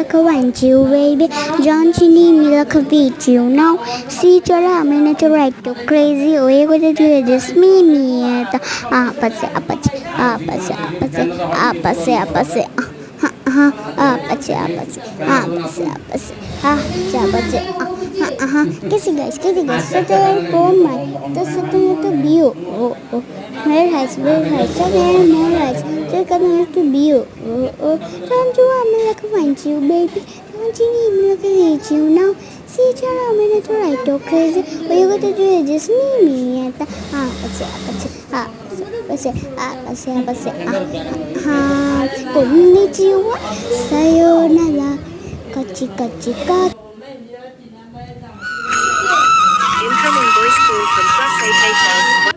like a want you, baby. John Cheney, me like a beat you now. See, Chora, I'm in it right to crazy. Oh, you got to do it, just me. Apase, apase, apase, apase, apase, apase. Apase, apase, apase, apase. Apase, Kissy guys, such a poor man. That's such a view. Oh. Where has, somewhere more has. Just coming to view. Oh. Don't you want me like a want you, baby? Don't you need me like a need you now? See, Chara, I'm in it right to crazy. What you got to do is just me. Apase. Konnichiwa, sayonara, kachi. Incoming voice call from +88.